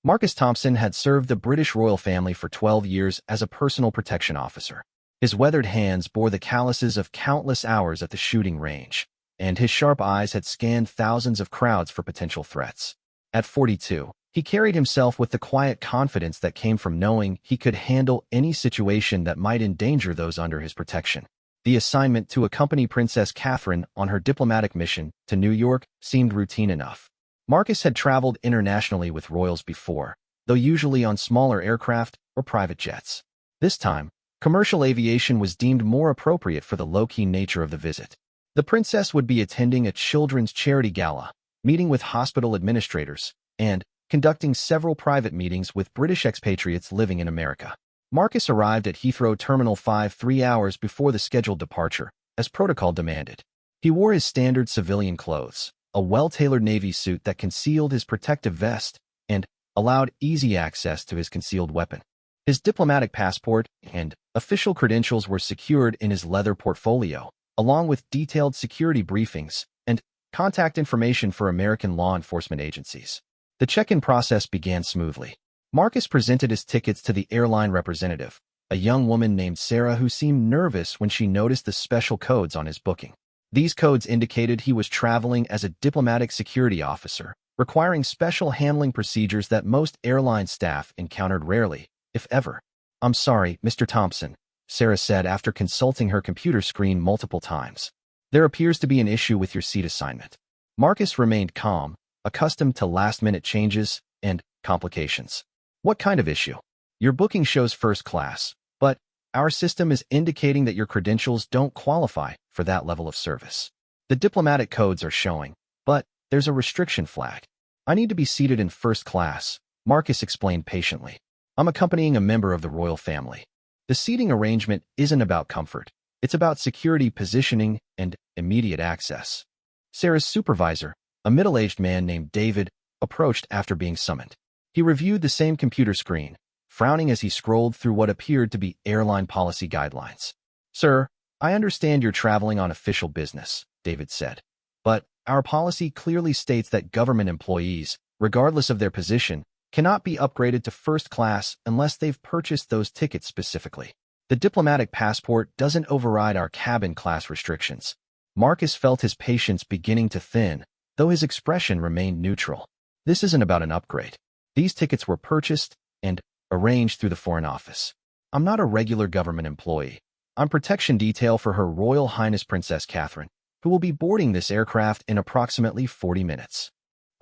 Marcus Thompson had served the British royal family for 12 years as a personal protection officer. His weathered hands bore the calluses of countless hours at the shooting range, and his sharp eyes had scanned thousands of crowds for potential threats. At 42, he carried himself with the quiet confidence that came from knowing he could handle any situation that might endanger those under his protection. The assignment to accompany Princess Catherine on her diplomatic mission to New York seemed routine enough. Marcus had traveled internationally with royals before, though usually on smaller aircraft or private jets. This time, commercial aviation was deemed more appropriate for the low-key nature of the visit. The princess would be attending a children's charity gala, meeting with hospital administrators, and conducting several private meetings with British expatriates living in America. Marcus arrived at Heathrow Terminal 5 3 hours before the scheduled departure, as protocol demanded. He wore his standard civilian clothes, a well-tailored navy suit that concealed his protective vest and allowed easy access to his concealed weapon. His diplomatic passport and official credentials were secured in his leather portfolio, along with detailed security briefings and contact information for American law enforcement agencies. The check-in process began smoothly. Marcus presented his tickets to the airline representative, a young woman named Sarah who seemed nervous when she noticed the special codes on his booking. These codes indicated he was traveling as a diplomatic security officer, requiring special handling procedures that most airline staff encountered rarely, if ever. "I'm sorry, Mr. Thompson," Sarah said after consulting her computer screen multiple times. "There appears to be an issue with your seat assignment." Marcus remained calm, accustomed to last-minute changes and complications. "What kind of issue?" "Your booking shows first class, but our system is indicating that your credentials don't qualify for that level of service. The diplomatic codes are showing, but there's a restriction flag. I need to be seated in first class," Marcus explained patiently. "I'm accompanying a member of the royal family. The seating arrangement isn't about comfort. It's about security positioning and immediate access." Sarah's supervisor, a middle-aged man named David, approached after being summoned. He reviewed the same computer screen, frowning as he scrolled through what appeared to be airline policy guidelines. "Sir, I understand you're traveling on official business," David said. "But our policy clearly states that government employees, regardless of their position, cannot be upgraded to first class unless they've purchased those tickets specifically. The diplomatic passport doesn't override our cabin class restrictions." Marcus felt his patience beginning to thin, though his expression remained neutral. "This isn't about an upgrade. These tickets were purchased and arranged through the Foreign Office. I'm not a regular government employee. I'm protection detail for Her Royal Highness Princess Catherine, who will be boarding this aircraft in approximately 40 minutes.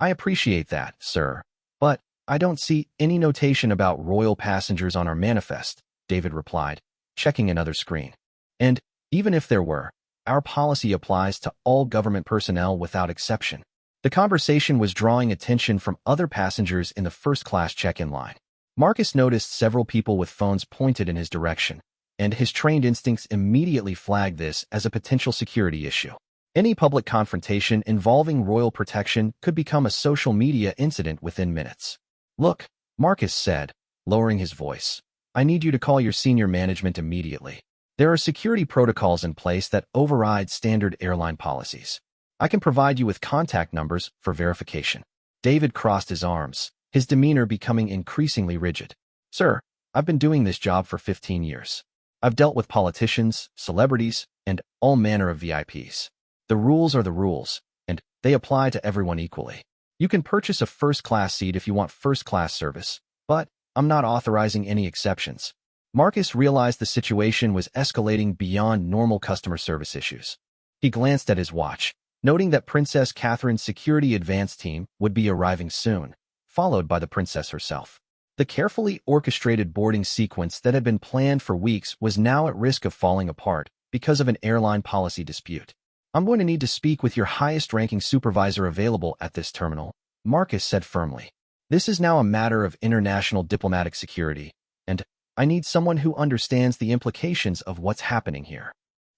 I appreciate that, sir, but I don't see any notation about royal passengers on our manifest," David replied, checking another screen. "And even if there were, our policy applies to all government personnel without exception." The conversation was drawing attention from other passengers in the first-class check-in line. Marcus noticed several people with phones pointed in his direction, and his trained instincts immediately flagged this as a potential security issue. Any public confrontation involving royal protection could become a social media incident within minutes. "Look," Marcus said, lowering his voice, "I need you to call your senior management immediately. There are security protocols in place that override standard airline policies. I can provide you with contact numbers for verification." David crossed his arms, his demeanor becoming increasingly rigid. "Sir, I've been doing this job for 15 years. I've dealt with politicians, celebrities, and all manner of VIPs. The rules are the rules, and they apply to everyone equally. You can purchase a first-class seat if you want first-class service, but I'm not authorizing any exceptions." Marcus realized the situation was escalating beyond normal customer service issues. He glanced at his watch, noting that Princess Catherine's security advance team would be arriving soon, followed by the princess herself. The carefully orchestrated boarding sequence that had been planned for weeks was now at risk of falling apart because of an airline policy dispute. "I'm going to need to speak with your highest-ranking supervisor available at this terminal," Marcus said firmly. "This is now a matter of international diplomatic security, and I need someone who understands the implications of what's happening here."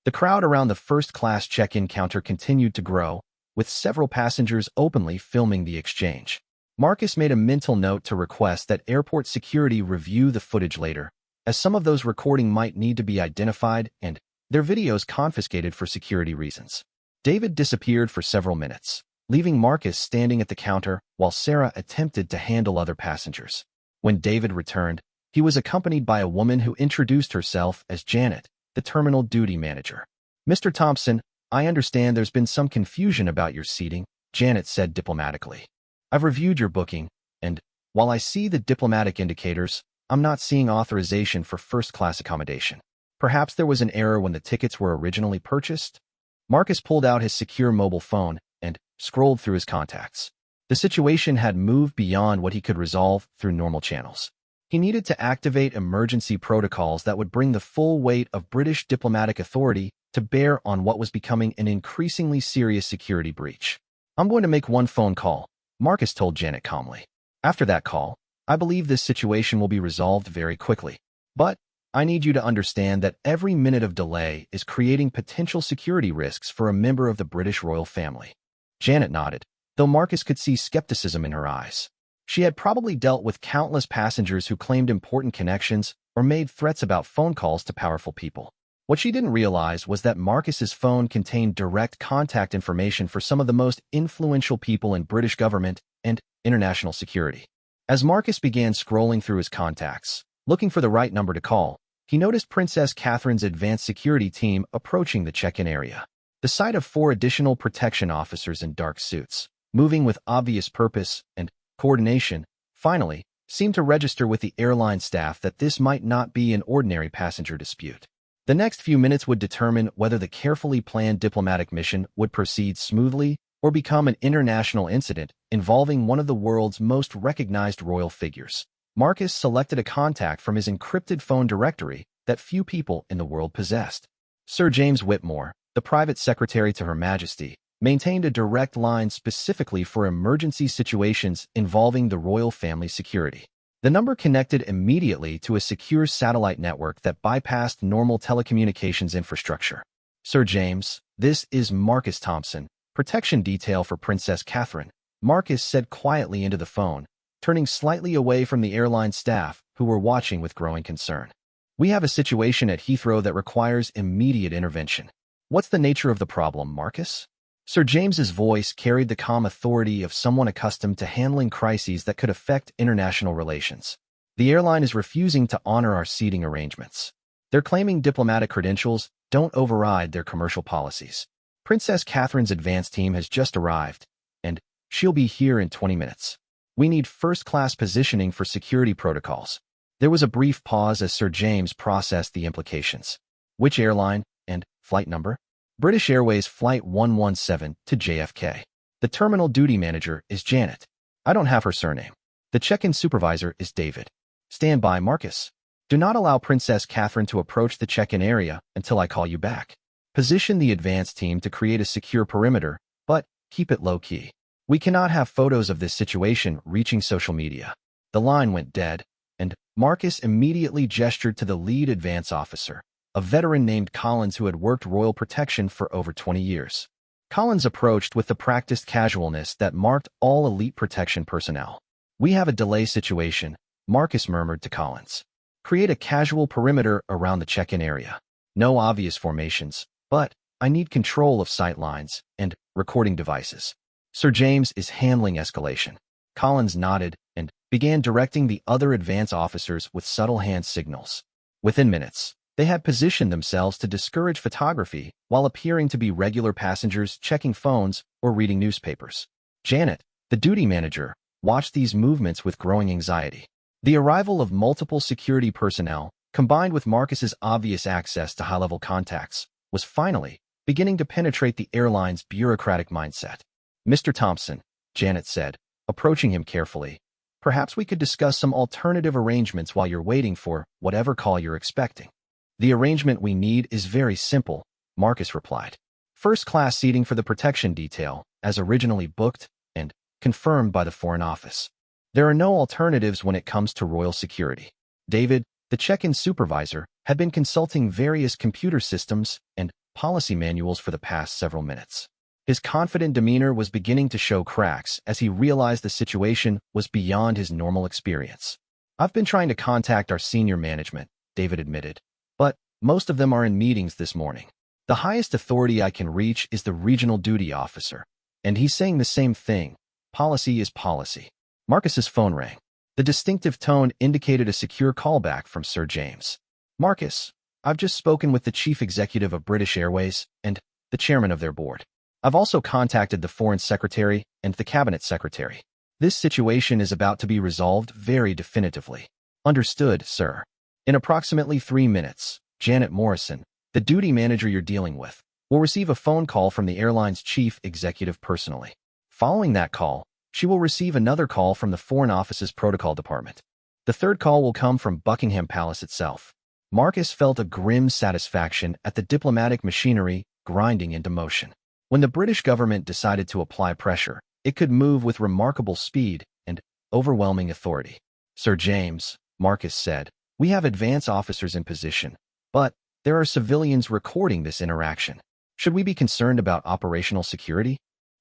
The crowd around the first-class check-in counter continued to grow, with several passengers openly filming the exchange. Marcus made a mental note to request that airport security review the footage later, as some of those recording might need to be identified and their videos confiscated for security reasons. David disappeared for several minutes, leaving Marcus standing at the counter while Sarah attempted to handle other passengers. When David returned, he was accompanied by a woman who introduced herself as Janet, the terminal duty manager. "Mr. Thompson, I understand there's been some confusion about your seating," Janet said diplomatically. "I've reviewed your booking, and while I see the diplomatic indicators, I'm not seeing authorization for first-class accommodation. Perhaps there was an error when the tickets were originally purchased?" Marcus pulled out his secure mobile phone and scrolled through his contacts. The situation had moved beyond what he could resolve through normal channels. He needed to activate emergency protocols that would bring the full weight of British diplomatic authority to bear on what was becoming an increasingly serious security breach. "I'm going to make one phone call," Marcus told Janet calmly. "After that call, I believe this situation will be resolved very quickly. But I need you to understand that every minute of delay is creating potential security risks for a member of the British royal family." Janet nodded, though Marcus could see skepticism in her eyes. She had probably dealt with countless passengers who claimed important connections or made threats about phone calls to powerful people. What she didn't realize was that Marcus's phone contained direct contact information for some of the most influential people in British government and international security. As Marcus began scrolling through his contacts, looking for the right number to call, he noticed Princess Catherine's advanced security team approaching the check-in area. The sight of 4 additional protection officers in dark suits, moving with obvious purpose and coordination, finally seemed to register with the airline staff that this might not be an ordinary passenger dispute. The next few minutes would determine whether the carefully planned diplomatic mission would proceed smoothly or become an international incident involving one of the world's most recognized royal figures. Marcus selected a contact from his encrypted phone directory that few people in the world possessed. Sir James Whitmore, the private secretary to Her Majesty, maintained a direct line specifically for emergency situations involving the royal family's security. The number connected immediately to a secure satellite network that bypassed normal telecommunications infrastructure. "Sir James, this is Marcus Thompson, protection detail for Princess Catherine," Marcus said quietly into the phone, turning slightly away from the airline staff who were watching with growing concern. "We have a situation at Heathrow that requires immediate intervention." "What's the nature of the problem, Marcus?" Sir James's voice carried the calm authority of someone accustomed to handling crises that could affect international relations. "The airline is refusing to honor our seating arrangements. They're claiming diplomatic credentials don't override their commercial policies. Princess Catherine's advance team has just arrived, and she'll be here in 20 minutes. We need first-class positioning for security protocols." There was a brief pause as Sir James processed the implications. "Which airline and flight number?" "British Airways Flight 117 to JFK. The terminal duty manager is Janet. I don't have her surname. The check-in supervisor is David." "Stand by, Marcus. Do not allow Princess Catherine to approach the check-in area until I call you back. Position the advance team to create a secure perimeter, but keep it low-key. We cannot have photos of this situation reaching social media." The line went dead, and Marcus immediately gestured to the lead advance officer, a veteran named Collins who had worked royal protection for over 20 years. Collins approached with the practiced casualness that marked all elite protection personnel. "We have a delay situation," Marcus murmured to Collins. "Create a casual perimeter around the check-in area. No obvious formations, but I need control of sight lines and recording devices." "Sir James is handling escalation." Collins nodded and began directing the other advance officers with subtle hand signals. Within minutes, they had positioned themselves to discourage photography while appearing to be regular passengers checking phones or reading newspapers. Janet, the duty manager, watched these movements with growing anxiety. The arrival of multiple security personnel, combined with Marcus's obvious access to high-level contacts, was finally beginning to penetrate the airline's bureaucratic mindset. "Mr. Thompson," Janet said, approaching him carefully, "perhaps we could discuss some alternative arrangements while you're waiting for whatever call you're expecting." "The arrangement we need is very simple," Marcus replied. "First-class seating for the protection detail, as originally booked and confirmed by the Foreign Office. There are no alternatives when it comes to royal security." David, the check-in supervisor, had been consulting various computer systems and policy manuals for the past several minutes. His confident demeanor was beginning to show cracks as he realized the situation was beyond his normal experience. "I've been trying to contact our senior management," David admitted, "but most of them are in meetings this morning. The highest authority I can reach is the regional duty officer, And he's saying the same thing. Policy is policy. Marcus's phone rang. The distinctive tone indicated a secure callback from Sir James. Marcus, I've just spoken with the chief executive of British Airways and the chairman of their board. I've also contacted the foreign secretary and the cabinet secretary. This situation is about to be resolved very definitively. Understood, sir. In approximately 3 minutes, Janet Morrison, the duty manager you're dealing with, will receive a phone call from the airline's chief executive personally. Following that call, she will receive another call from the Foreign Office's protocol department. The third call will come from Buckingham Palace itself. Marcus felt a grim satisfaction at the diplomatic machinery grinding into motion. When the British government decided to apply pressure, it could move with remarkable speed and overwhelming authority. Sir James, Marcus said, we have advance officers in position, but there are civilians recording this interaction. Should we be concerned about operational security?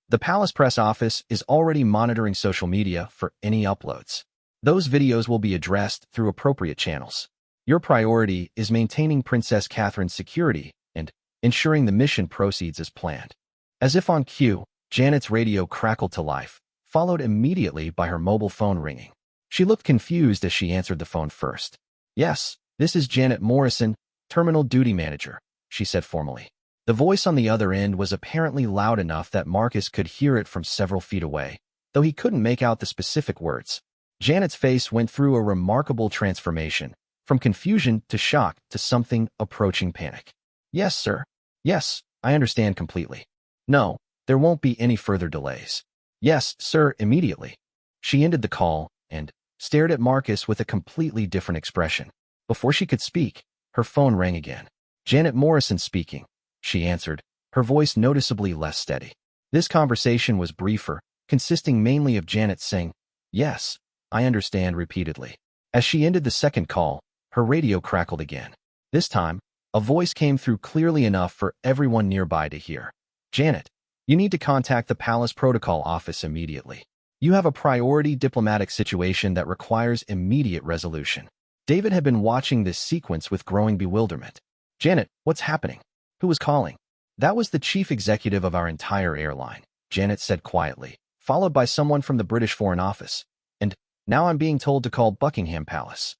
The Palace Press Office is already monitoring social media for any uploads. Those videos will be addressed through appropriate channels. Your priority is maintaining Princess Catherine's security and ensuring the mission proceeds as planned. As if on cue, Janet's radio crackled to life, followed immediately by her mobile phone ringing. She looked confused as she answered the phone first. Yes, this is Janet Morrison, Terminal Duty Manager, she said formally. The voice on the other end was apparently loud enough that Marcus could hear it from several feet away, though he couldn't make out the specific words. Janet's face went through a remarkable transformation, from confusion to shock to something approaching panic. Yes, sir. Yes, I understand completely. No, there won't be any further delays. Yes, sir, immediately. She ended the call and stared at Marcus with a completely different expression. Before she could speak, her phone rang again. Janet Morrison speaking, she answered, her voice noticeably less steady. This conversation was briefer, consisting mainly of Janet saying, yes, I understand repeatedly. As she ended the second call, her radio crackled again. This time, a voice came through clearly enough for everyone nearby to hear. Janet, you need to contact the Palace Protocol Office immediately. You have a priority diplomatic situation that requires immediate resolution. David had been watching this sequence with growing bewilderment. Janet, what's happening? Who was calling? That was the chief executive of our entire airline, Janet said quietly, followed by someone from the British Foreign Office. And now I'm being told to call Buckingham Palace.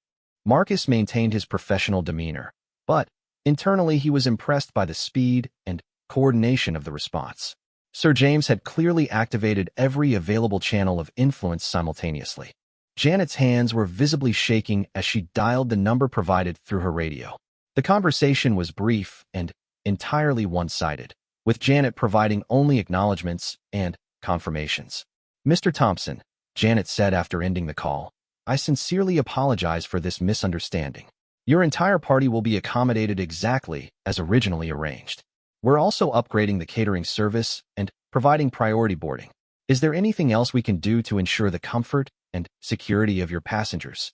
Marcus maintained his professional demeanor, but internally he was impressed by the speed and coordination of the response. Sir James had clearly activated every available channel of influence simultaneously. Janet's hands were visibly shaking as she dialed the number provided through her radio. The conversation was brief and entirely one-sided, with Janet providing only acknowledgments and confirmations. Mr. Thompson, Janet said after ending the call, I sincerely apologize for this misunderstanding. Your entire party will be accommodated exactly as originally arranged. We're also upgrading the catering service and providing priority boarding. Is there anything else we can do to ensure the comfort and security of your passengers?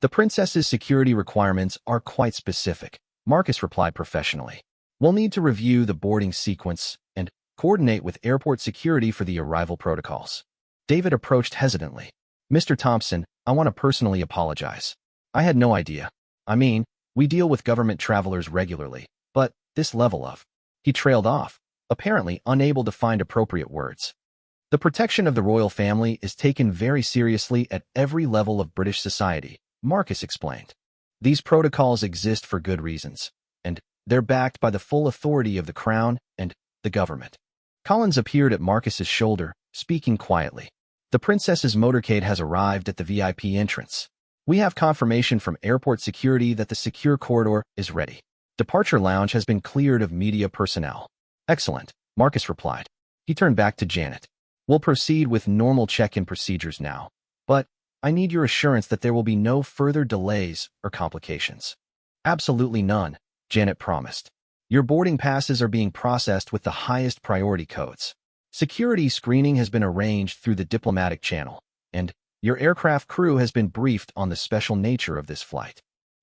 The princess's security requirements are quite specific, Marcus replied professionally. We'll need to review the boarding sequence and coordinate with airport security for the arrival protocols. David approached hesitantly. Mr. Thompson, I want to personally apologize. I had no idea. I mean, we deal with government travelers regularly, but this level of... He trailed off, apparently unable to find appropriate words. The protection of the royal family is taken very seriously at every level of British society, Marcus explained. These protocols exist for good reasons, and they're backed by the full authority of the Crown and the government. Collins appeared at Marcus's shoulder, speaking quietly. The princess's motorcade has arrived at the VIP entrance. We have confirmation from airport security that the secure corridor is ready. Departure lounge has been cleared of media personnel. Excellent, Marcus replied. He turned back to Janet. We'll proceed with normal check-in procedures now, but I need your assurance that there will be no further delays or complications. Absolutely none, Janet promised. Your boarding passes are being processed with the highest priority codes. Security screening has been arranged through the diplomatic channel, and your aircraft crew has been briefed on the special nature of this flight.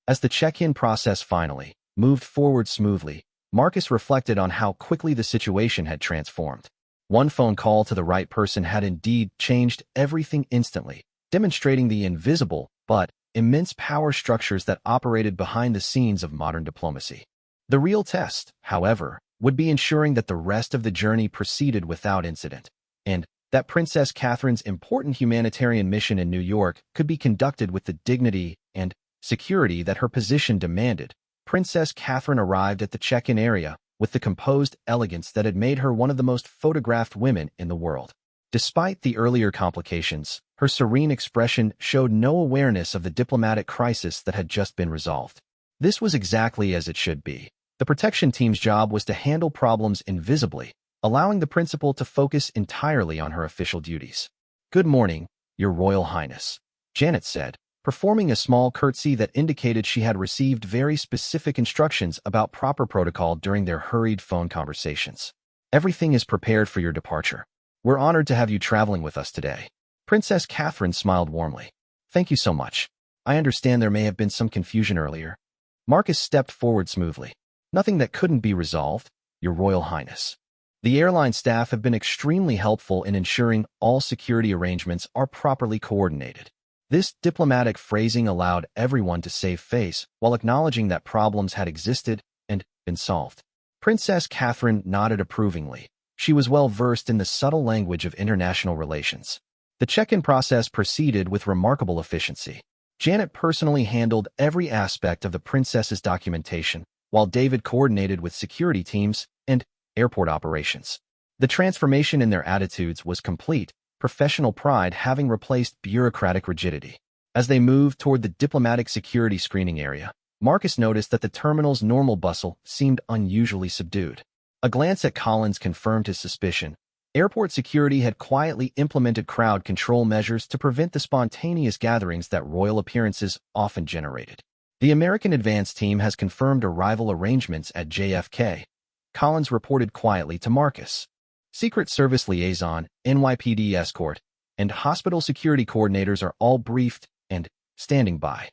As the check-in process finally moved forward smoothly, Marcus reflected on how quickly the situation had transformed. One phone call to the right person had indeed changed everything instantly, demonstrating the invisible but immense power structures that operated behind the scenes of modern diplomacy. The real test, however, would be ensuring that the rest of the journey proceeded without incident. and that Princess Catherine's important humanitarian mission in New York could be conducted with the dignity and security that her position demanded. Princess Catherine arrived at the check-in area with the composed elegance that had made her one of the most photographed women in the world. Despite the earlier complications, her serene expression showed no awareness of the diplomatic crisis that had just been resolved. This was exactly as it should be. The protection team's job was to handle problems invisibly, allowing the principal to focus entirely on her official duties. "Good morning, Your Royal Highness," Janet said, performing a small curtsy that indicated she had received very specific instructions about proper protocol during their hurried phone conversations. "Everything is prepared for your departure. We're honored to have you traveling with us today." Princess Catherine smiled warmly. "Thank you so much. I understand there may have been some confusion earlier." Marcus stepped forward smoothly. "Nothing that couldn't be resolved, Your Royal Highness. The airline staff have been extremely helpful in ensuring all security arrangements are properly coordinated." This diplomatic phrasing allowed everyone to save face while acknowledging that problems had existed and been solved. Princess Catherine nodded approvingly. She was well versed in the subtle language of international relations. The check-in process proceeded with remarkable efficiency. Janet personally handled every aspect of the princess's documentation, while David coordinated with security teams and airport operations. The transformation in their attitudes was complete, professional pride having replaced bureaucratic rigidity. As they moved toward the diplomatic security screening area, Marcus noticed that the terminal's normal bustle seemed unusually subdued. A glance at Collins confirmed his suspicion. Airport security had quietly implemented crowd control measures to prevent the spontaneous gatherings that royal appearances often generated. "The American advance team has confirmed arrival arrangements at JFK," Collins reported quietly to Marcus. "Secret Service liaison, NYPD escort, and hospital security coordinators are all briefed and standing by."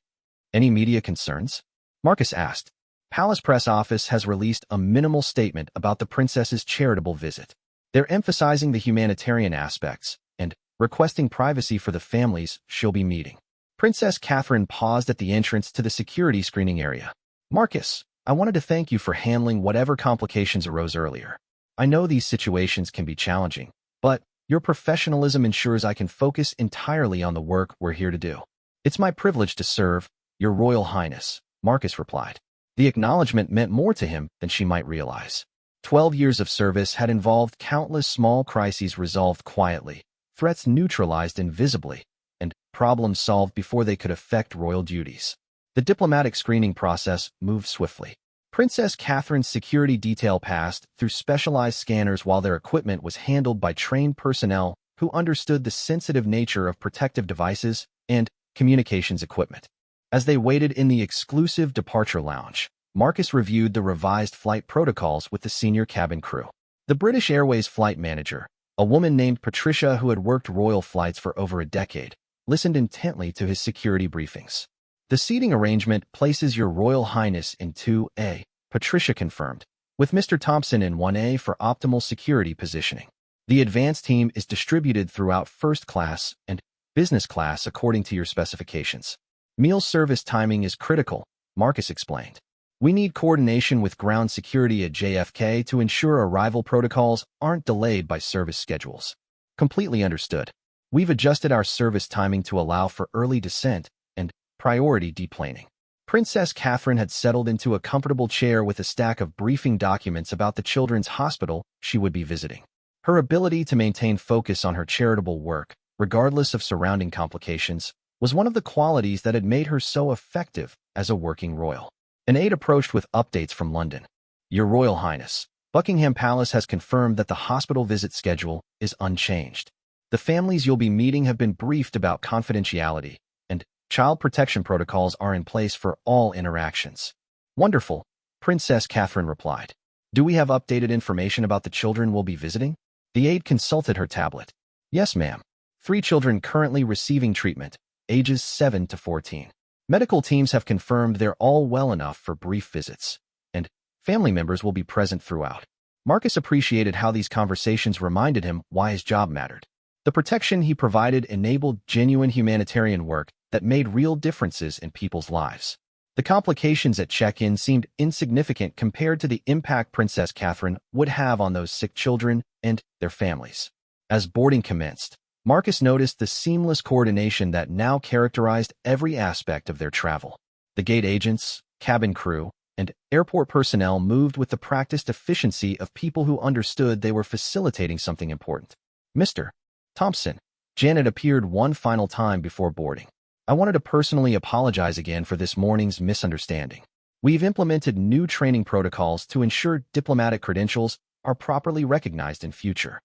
"Any media concerns?" Marcus asked. Palace Press Office has released a minimal statement about the princess's charitable visit. They're emphasizing the humanitarian aspects and requesting privacy for the families she'll be meeting. Princess Catherine paused at the entrance to the security screening area. "Marcus, I wanted to thank you for handling whatever complications arose earlier. I know these situations can be challenging, but your professionalism ensures I can focus entirely on the work we're here to do." "It's my privilege to serve, Your Royal Highness," Marcus replied. The acknowledgement meant more to him than she might realize. 12 years of service had involved countless small crises resolved quietly, threats neutralized invisibly, and problems solved before they could affect royal duties. The diplomatic screening process moved swiftly. Princess Catherine's security detail passed through specialized scanners while their equipment was handled by trained personnel who understood the sensitive nature of protective devices and communications equipment. As they waited in the exclusive departure lounge, Marcus reviewed the revised flight protocols with the senior cabin crew. The British Airways flight manager, a woman named Patricia who had worked royal flights for over a decade, listened intently to his security briefings. "The seating arrangement places Your Royal Highness in 2A, Patricia confirmed, with Mr. Thompson in 1A for optimal security positioning. The advance team is distributed throughout first class and business class according to your specifications. Meal service timing is critical," Marcus explained. "We need coordination with ground security at JFK to ensure arrival protocols aren't delayed by service schedules." "Completely understood. We've adjusted our service timing to allow for early descent and priority deplaning." Princess Catherine had settled into a comfortable chair with a stack of briefing documents about the children's hospital she would be visiting. Her ability to maintain focus on her charitable work, regardless of surrounding complications, was one of the qualities that had made her so effective as a working royal. An aide approached with updates from London. "Your Royal Highness, Buckingham Palace has confirmed that the hospital visit schedule is unchanged. The families you'll be meeting have been briefed about confidentiality, and child protection protocols are in place for all interactions." "Wonderful," Princess Catherine replied. "Do we have updated information about the children we'll be visiting?" The aide consulted her tablet. "Yes, ma'am. 3 children currently receiving treatment, ages 7 to 14. Medical teams have confirmed they're all well enough for brief visits, and family members will be present throughout." Marcus appreciated how these conversations reminded him why his job mattered. The protection he provided enabled genuine humanitarian work that made real differences in people's lives. The complications at check-in seemed insignificant compared to the impact Princess Catherine would have on those sick children and their families. As boarding commenced, Marcus noticed the seamless coordination that now characterized every aspect of their travel. The gate agents, cabin crew, and airport personnel moved with the practiced efficiency of people who understood they were facilitating something important. Mr. Thompson, Janet appeared one final time before boarding. I wanted to personally apologize again for this morning's misunderstanding. We've implemented new training protocols to ensure diplomatic credentials are properly recognized in future.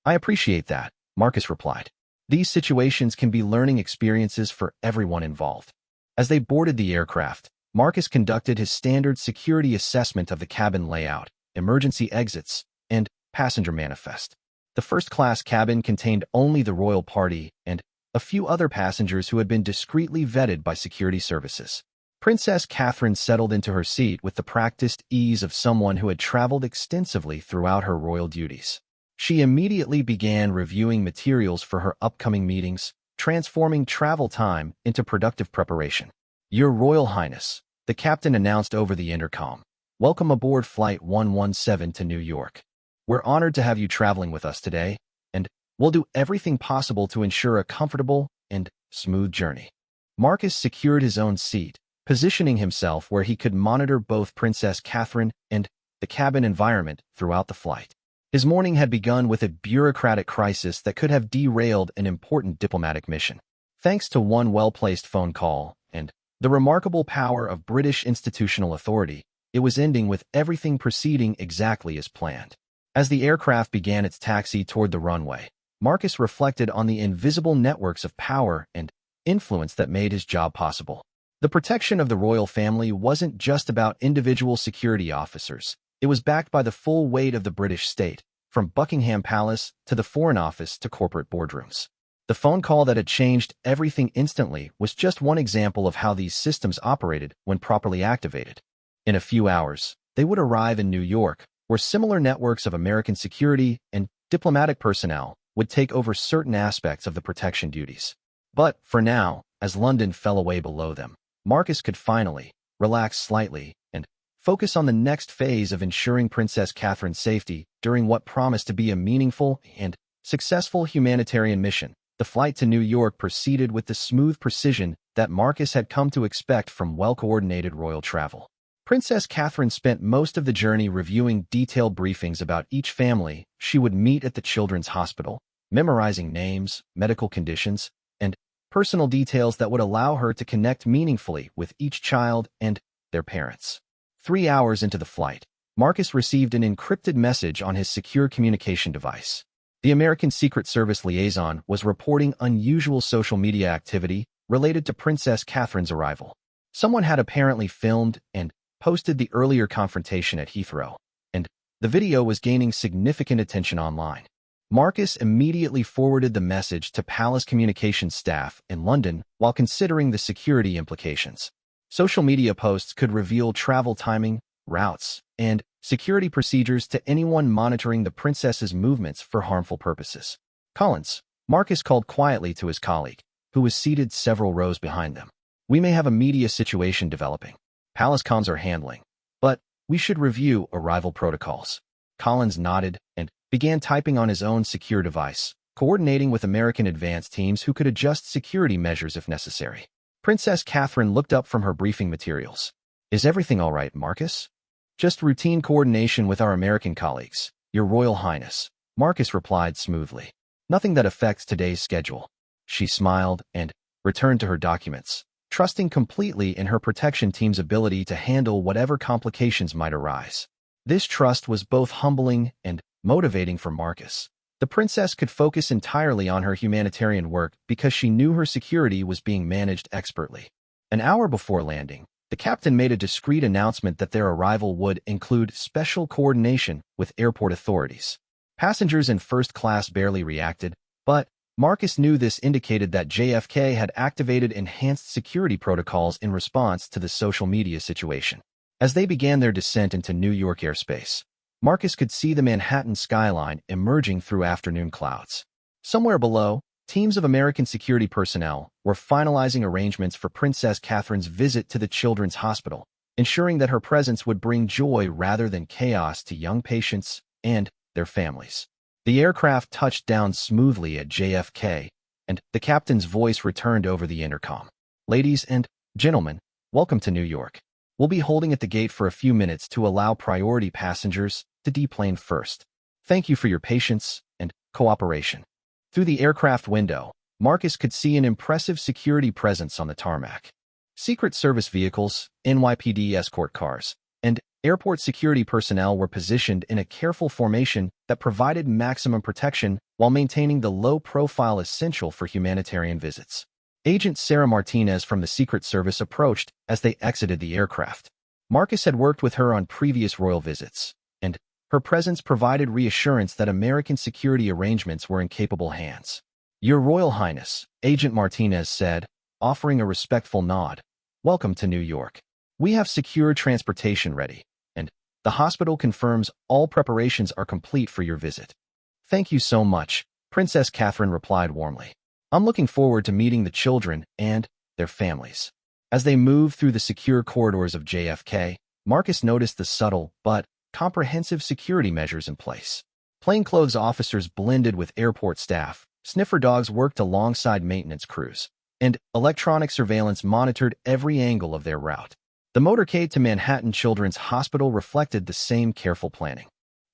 I appreciate that, Marcus replied. These situations can be learning experiences for everyone involved. As they boarded the aircraft, Marcus conducted his standard security assessment of the cabin layout, emergency exits, and passenger manifest. The first-class cabin contained only the royal party and a few other passengers who had been discreetly vetted by security services. Princess Catherine settled into her seat with the practiced ease of someone who had traveled extensively throughout her royal duties. She immediately began reviewing materials for her upcoming meetings, transforming travel time into productive preparation. Your Royal Highness, the captain announced over the intercom, welcome aboard Flight 117 to New York. We're honored to have you traveling with us today, and we'll do everything possible to ensure a comfortable and smooth journey. Marcus secured his own seat, positioning himself where he could monitor both Princess Catherine and the cabin environment throughout the flight. His morning had begun with a bureaucratic crisis that could have derailed an important diplomatic mission. Thanks to one well-placed phone call and the remarkable power of British institutional authority, it was ending with everything proceeding exactly as planned. As the aircraft began its taxi toward the runway, Marcus reflected on the invisible networks of power and influence that made his job possible. The protection of the royal family wasn't just about individual security officers. It was backed by the full weight of the British state, from Buckingham Palace to the Foreign Office to corporate boardrooms. The phone call that had changed everything instantly was just one example of how these systems operated when properly activated. In a few hours, they would arrive in New York, where similar networks of American security and diplomatic personnel would take over certain aspects of the protection duties. But, for now, as London fell away below them, Marcus could finally relax slightly and focus on the next phase of ensuring Princess Catherine's safety during what promised to be a meaningful and successful humanitarian mission. The flight to New York proceeded with the smooth precision that Marcus had come to expect from well-coordinated royal travel. Princess Catherine spent most of the journey reviewing detailed briefings about each family she would meet at the Children's Hospital, memorizing names, medical conditions, and personal details that would allow her to connect meaningfully with each child and their parents. 3 hours into the flight, Marcus received an encrypted message on his secure communication device. The American Secret Service liaison was reporting unusual social media activity related to Princess Catherine's arrival. Someone had apparently filmed and posted the earlier confrontation at Heathrow, and the video was gaining significant attention online. Marcus immediately forwarded the message to Palace Communications staff in London while considering the security implications. Social media posts could reveal travel timing, routes, and security procedures to anyone monitoring the princess's movements for harmful purposes. Collins, Marcus called quietly to his colleague, who was seated several rows behind them. We may have a media situation developing. Palace comms are handling, but we should review arrival protocols. Collins nodded and began typing on his own secure device, coordinating with American advance teams who could adjust security measures if necessary. Princess Catherine looked up from her briefing materials. Is everything all right, Marcus? Just routine coordination with our American colleagues, Your Royal Highness, Marcus replied smoothly. Nothing that affects today's schedule. She smiled and returned to her documents, trusting completely in her protection team's ability to handle whatever complications might arise. This trust was both humbling and motivating for Marcus. The princess could focus entirely on her humanitarian work because she knew her security was being managed expertly. An hour before landing, the captain made a discreet announcement that their arrival would include special coordination with airport authorities. Passengers in first class barely reacted, but Marcus knew this indicated that JFK had activated enhanced security protocols in response to the social media situation. As they began their descent into New York airspace, Marcus could see the Manhattan skyline emerging through afternoon clouds. Somewhere below, teams of American security personnel were finalizing arrangements for Princess Catherine's visit to the Children's Hospital, ensuring that her presence would bring joy rather than chaos to young patients and their families. The aircraft touched down smoothly at JFK, and the captain's voice returned over the intercom. Ladies and gentlemen, welcome to New York. We'll be holding at the gate for a few minutes to allow priority passengers to deplane first. Thank you for your patience and cooperation. Through the aircraft window, Marcus could see an impressive security presence on the tarmac. Secret Service vehicles, NYPD escort cars, and airport security personnel were positioned in a careful formation that provided maximum protection while maintaining the low profile essential for humanitarian visits. Agent Sarah Martinez from the Secret Service approached as they exited the aircraft. Marcus had worked with her on previous royal visits, and her presence provided reassurance that American security arrangements were in capable hands. Your Royal Highness, Agent Martinez said, offering a respectful nod. Welcome to New York. We have secure transportation ready, and the hospital confirms all preparations are complete for your visit. Thank you so much, Princess Catherine replied warmly. I'm looking forward to meeting the children and their families. As they moved through the secure corridors of JFK, Marcus noticed the subtle but comprehensive security measures in place. Plainclothes officers blended with airport staff, sniffer dogs worked alongside maintenance crews, and electronic surveillance monitored every angle of their route. The motorcade to Manhattan Children's Hospital reflected the same careful planning.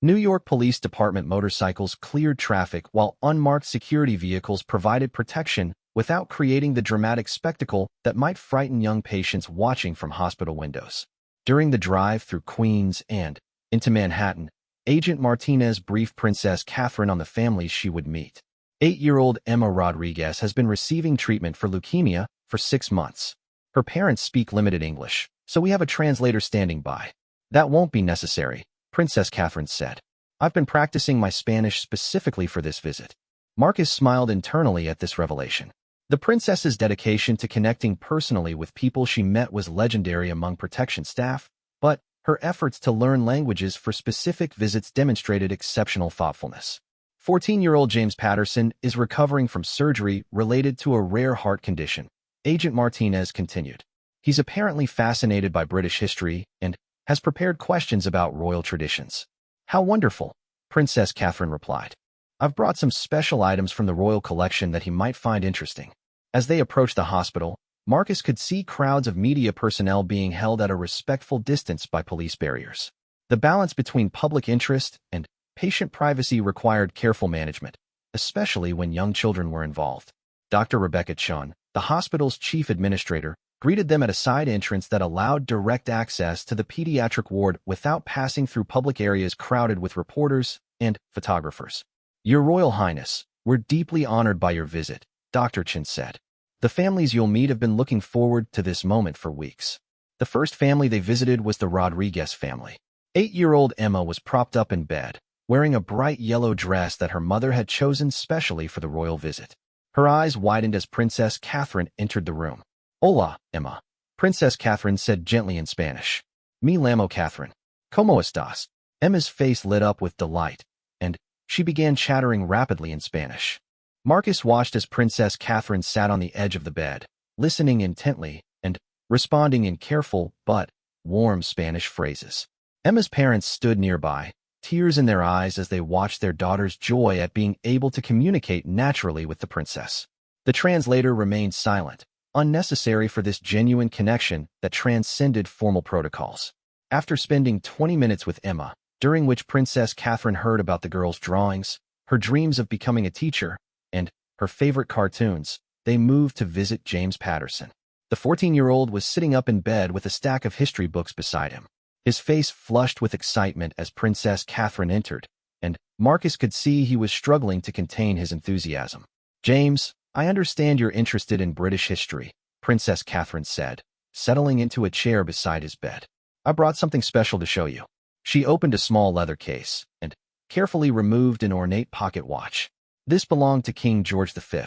New York Police Department motorcycles cleared traffic while unmarked security vehicles provided protection without creating the dramatic spectacle that might frighten young patients watching from hospital windows. During the drive through Queens and into Manhattan, Agent Martinez briefed Princess Catherine on the families she would meet. 8-year-old Emma Rodriguez has been receiving treatment for leukemia for 6 months. Her parents speak limited English, so we have a translator standing by. That won't be necessary, Princess Catherine said. I've been practicing my Spanish specifically for this visit. Marcus smiled internally at this revelation. The princess's dedication to connecting personally with people she met was legendary among protection staff, but her efforts to learn languages for specific visits demonstrated exceptional thoughtfulness. 14-year-old James Patterson is recovering from surgery related to a rare heart condition, Agent Martinez continued. He's apparently fascinated by British history and has prepared questions about royal traditions. How wonderful, Princess Catherine replied. I've brought some special items from the royal collection that he might find interesting. As they approached the hospital, Marcus could see crowds of media personnel being held at a respectful distance by police barriers. The balance between public interest and patient privacy required careful management, especially when young children were involved. Dr. Rebecca Chun, the hospital's chief administrator, greeted them at a side entrance that allowed direct access to the pediatric ward without passing through public areas crowded with reporters and photographers. Your Royal Highness, we're deeply honored by your visit, Dr. Chun said. The families you'll meet have been looking forward to this moment for weeks. The first family they visited was the Rodriguez family. 8-year-old Emma was propped up in bed, wearing a bright yellow dress that her mother had chosen specially for the royal visit. Her eyes widened as Princess Catherine entered the room. Hola, Emma, Princess Catherine said gently in Spanish. Me llamo Catherine. ¿Cómo estás? Emma's face lit up with delight, and she began chattering rapidly in Spanish. Marcus watched as Princess Catherine sat on the edge of the bed, listening intently and responding in careful but warm Spanish phrases. Emma's parents stood nearby, tears in their eyes as they watched their daughter's joy at being able to communicate naturally with the princess. The translator remained silent, unnecessary for this genuine connection that transcended formal protocols. After spending 20 minutes with Emma, during which Princess Catherine heard about the girl's drawings, her dreams of becoming a teacher, and her favorite cartoons, they moved to visit James Patterson. The 14-year-old was sitting up in bed with a stack of history books beside him. His face flushed with excitement as Princess Catherine entered, and Marcus could see he was struggling to contain his enthusiasm. James, I understand you're interested in British history, Princess Catherine said, settling into a chair beside his bed. I brought something special to show you. She opened a small leather case and carefully removed an ornate pocket watch. This belonged to King George V.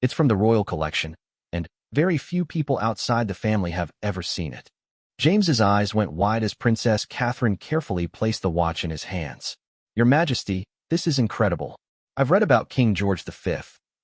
It's from the royal collection, and very few people outside the family have ever seen it. James's eyes went wide as Princess Catherine carefully placed the watch in his hands. Your Majesty, this is incredible. I've read about King George V,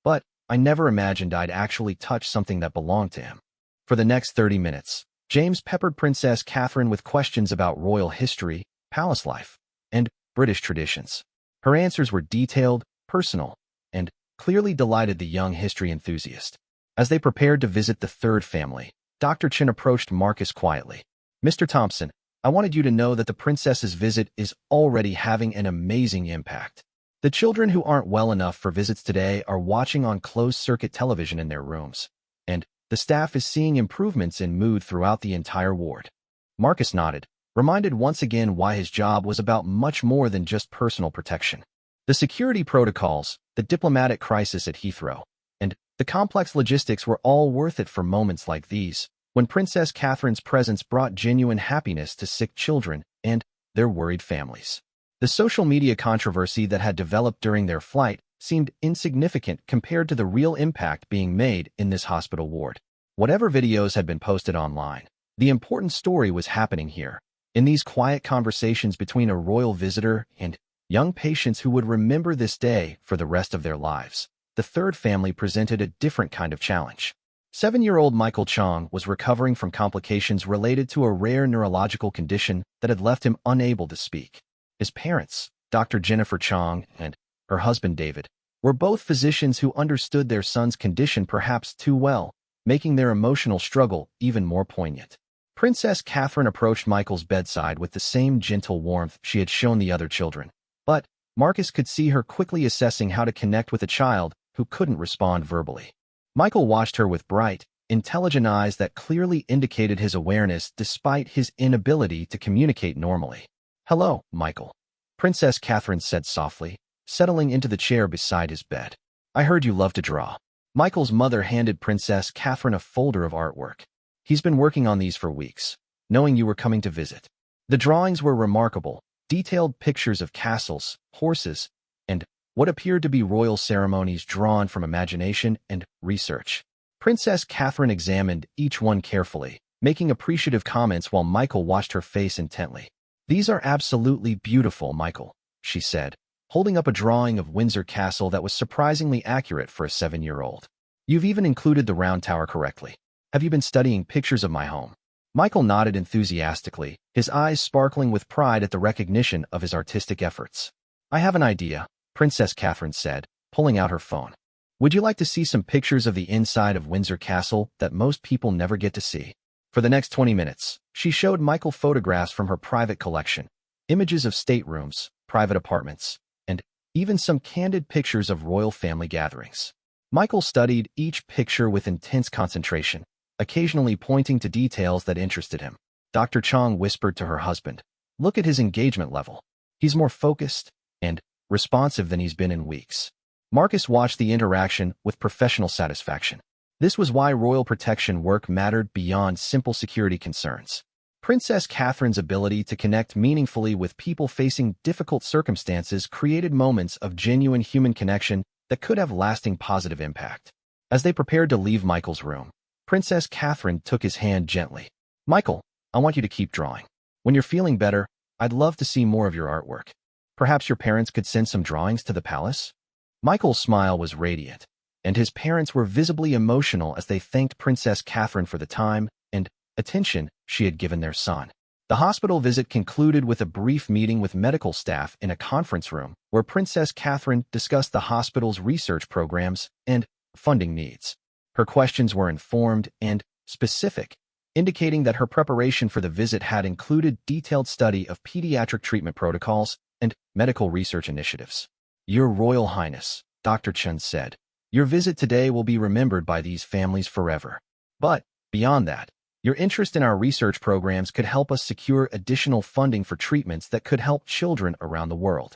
but I never imagined I'd actually touch something that belonged to him. For the next 30 minutes, James peppered Princess Catherine with questions about royal history, palace life, and British traditions. Her answers were detailed, personal, and clearly delighted the young history enthusiast. As they prepared to visit the third family, Dr. Chen approached Marcus quietly. "Mr. Thompson, I wanted you to know that the princess's visit is already having an amazing impact. The children who aren't well enough for visits today are watching on closed-circuit television in their rooms, and the staff is seeing improvements in mood throughout the entire ward." Marcus nodded, reminded once again why his job was about much more than just personal protection. The security protocols, the diplomatic crisis at Heathrow, and the complex logistics were all worth it for moments like these, when Princess Catherine's presence brought genuine happiness to sick children and their worried families. The social media controversy that had developed during their flight seemed insignificant compared to the real impact being made in this hospital ward. Whatever videos had been posted online, the important story was happening here, in these quiet conversations between a royal visitor and young patients who would remember this day for the rest of their lives. The third family presented a different kind of challenge. 7-year-old Michael Chong was recovering from complications related to a rare neurological condition that had left him unable to speak. His parents, Dr. Jennifer Chong and her husband David, were both physicians who understood their son's condition perhaps too well, making their emotional struggle even more poignant. Princess Catherine approached Michael's bedside with the same gentle warmth she had shown the other children, but Marcus could see her quickly assessing how to connect with a child who couldn't respond verbally. Michael watched her with bright, intelligent eyes that clearly indicated his awareness despite his inability to communicate normally. "Hello, Michael," Princess Catherine said softly, settling into the chair beside his bed. "I heard you love to draw." Michael's mother handed Princess Catherine a folder of artwork. "He's been working on these for weeks, knowing you were coming to visit." The drawings were remarkable, detailed pictures of castles, horses, and what appeared to be royal ceremonies drawn from imagination and research. Princess Catherine examined each one carefully, making appreciative comments while Michael watched her face intently. "These are absolutely beautiful, Michael," she said, holding up a drawing of Windsor Castle that was surprisingly accurate for a 7-year-old. "You've even included the round tower correctly. Have you been studying pictures of my home?" Michael nodded enthusiastically, his eyes sparkling with pride at the recognition of his artistic efforts. "I have an idea," Princess Catherine said, pulling out her phone. "Would you like to see some pictures of the inside of Windsor Castle that most people never get to see?" For the next 20 minutes, she showed Michael photographs from her private collection, images of staterooms, private apartments, and even some candid pictures of royal family gatherings. Michael studied each picture with intense concentration, occasionally pointing to details that interested him. Dr. Chong whispered to her husband, "Look at his engagement level. He's more focused and responsive than he's been in weeks." Marcus watched the interaction with professional satisfaction. This was why royal protection work mattered beyond simple security concerns. Princess Catherine's ability to connect meaningfully with people facing difficult circumstances created moments of genuine human connection that could have lasting positive impact. As they prepared to leave Michael's room, Princess Catherine took his hand gently. "Michael, I want you to keep drawing. When you're feeling better, I'd love to see more of your artwork. Perhaps your parents could send some drawings to the palace?" Michael's smile was radiant, and his parents were visibly emotional as they thanked Princess Catherine for the time and attention she had given their son. The hospital visit concluded with a brief meeting with medical staff in a conference room where Princess Catherine discussed the hospital's research programs and funding needs. Her questions were informed and specific, indicating that her preparation for the visit had included detailed study of pediatric treatment protocols and medical research initiatives. "Your Royal Highness," Dr. Chen said, "your visit today will be remembered by these families forever. But, beyond that, your interest in our research programs could help us secure additional funding for treatments that could help children around the world."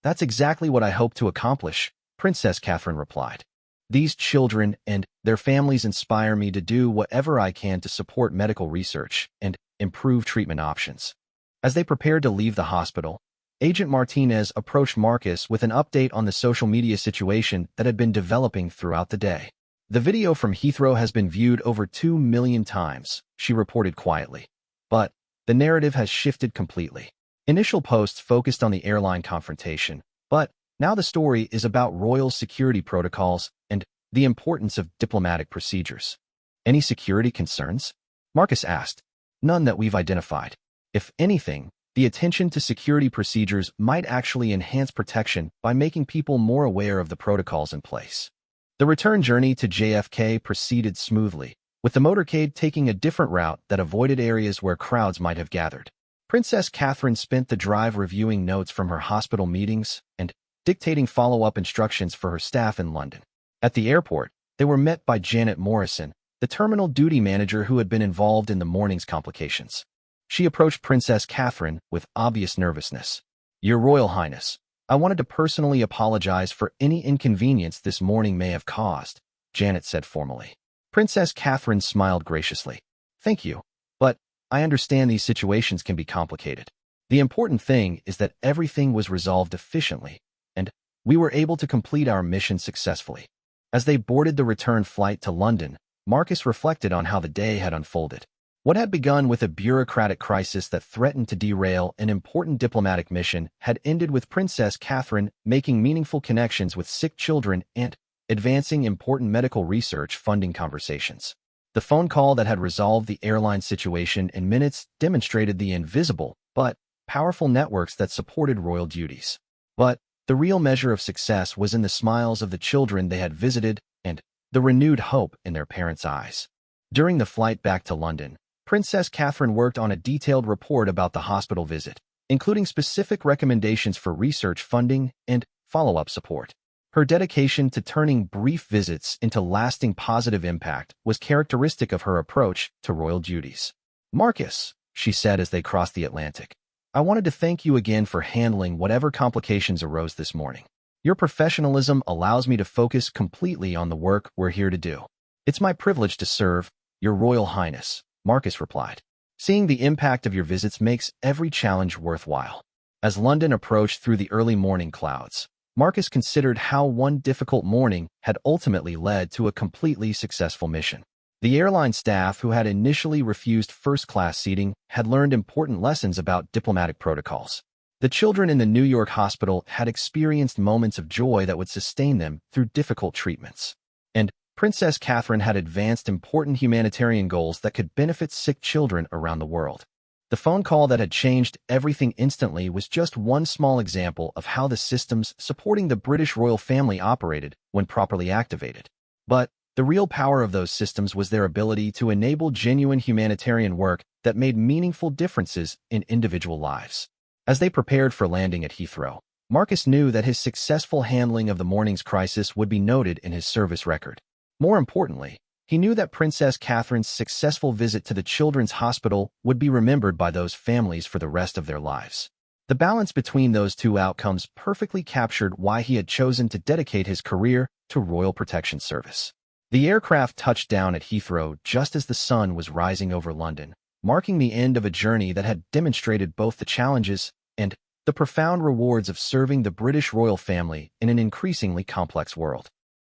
"That's exactly what I hope to accomplish," Princess Catherine replied. "These children and their families inspire me to do whatever I can to support medical research and improve treatment options." As they prepared to leave the hospital, Agent Martinez approached Marcus with an update on the social media situation that had been developing throughout the day. "The video from Heathrow has been viewed over 2 million times, she reported quietly. But the narrative has shifted completely. Initial posts focused on the airline confrontation, but now the story is about royal security protocols and the importance of diplomatic procedures." "Any security concerns?" Marcus asked. "None that we've identified. If anything, The attention to security procedures might actually enhance protection by making people more aware of the protocols in place. The return journey to JFK proceeded smoothly, with the motorcade taking a different route that avoided areas where crowds might have gathered. Princess Catherine spent the drive reviewing notes from her hospital meetings and dictating follow-up instructions for her staff in London. At the airport, they were met by Janet Morrison, the terminal duty manager who had been involved in the morning's complications. She approached Princess Catherine with obvious nervousness. "Your Royal Highness, I wanted to personally apologize for any inconvenience this morning may have caused," Janet said formally. Princess Catherine smiled graciously. "Thank you, but I understand these situations can be complicated. The important thing is that everything was resolved efficiently, and we were able to complete our mission successfully." As they boarded the return flight to London, Marcus reflected on how the day had unfolded. What had begun with a bureaucratic crisis that threatened to derail an important diplomatic mission had ended with Princess Catherine making meaningful connections with sick children and advancing important medical research funding conversations. The phone call that had resolved the airline situation in minutes demonstrated the invisible but powerful networks that supported royal duties. But the real measure of success was in the smiles of the children they had visited and the renewed hope in their parents' eyes. During the flight back to London, Princess Catherine worked on a detailed report about the hospital visit, including specific recommendations for research funding and follow-up support. Her dedication to turning brief visits into lasting positive impact was characteristic of her approach to royal duties. "Marcus," she said as they crossed the Atlantic, "I wanted to thank you again for handling whatever complications arose this morning. Your professionalism allows me to focus completely on the work we're here to do." "It's my privilege to serve, Your Royal Highness," Marcus replied. "Seeing the impact of your visits makes every challenge worthwhile." As London approached through the early morning clouds, Marcus considered how one difficult morning had ultimately led to a completely successful mission. The airline staff who had initially refused first-class seating had learned important lessons about diplomatic protocols. The children in the New York hospital had experienced moments of joy that would sustain them through difficult treatments. And Princess Catherine had advanced important humanitarian goals that could benefit sick children around the world. The phone call that had changed everything instantly was just one small example of how the systems supporting the British royal family operated when properly activated. But the real power of those systems was their ability to enable genuine humanitarian work that made meaningful differences in individual lives. As they prepared for landing at Heathrow, Marcus knew that his successful handling of the morning's crisis would be noted in his service record. More importantly, he knew that Princess Catherine's successful visit to the Children's Hospital would be remembered by those families for the rest of their lives. The balance between those two outcomes perfectly captured why he had chosen to dedicate his career to Royal Protection Service. The aircraft touched down at Heathrow just as the sun was rising over London, marking the end of a journey that had demonstrated both the challenges and the profound rewards of serving the British royal family in an increasingly complex world.